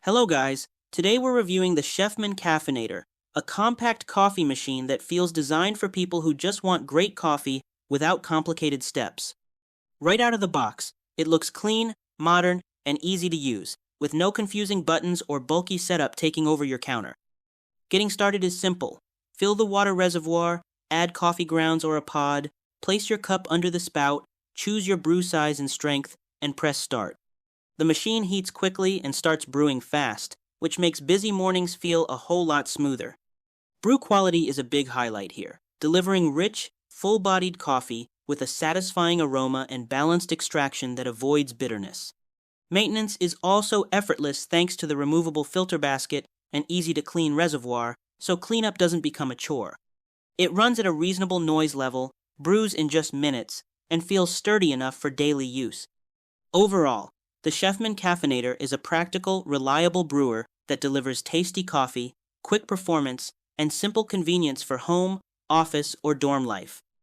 Hello guys, today we're reviewing the Chefman Caffeinator, a compact coffee machine that feels designed for people who just want great coffee without complicated steps. Right out of the box, it looks clean, modern, and easy to use, with no confusing buttons or bulky setup taking over your counter. Getting started is simple. Fill the water reservoir, add coffee grounds or a pod, place your cup under the spout, choose your brew size and strength, and press start. The machine heats quickly and starts brewing fast, which makes busy mornings feel a whole lot smoother. Brew quality is a big highlight here, delivering rich, full-bodied coffee with a satisfying aroma and balanced extraction that avoids bitterness. Maintenance is also effortless thanks to the removable filter basket and easy-to-clean reservoir, so cleanup doesn't become a chore. It runs at a reasonable noise level, brews in just minutes, and feels sturdy enough for daily use. Overall, the Chefman Caffeinator is a practical, reliable brewer that delivers tasty coffee, quick performance, and simple convenience for home, office, or dorm life.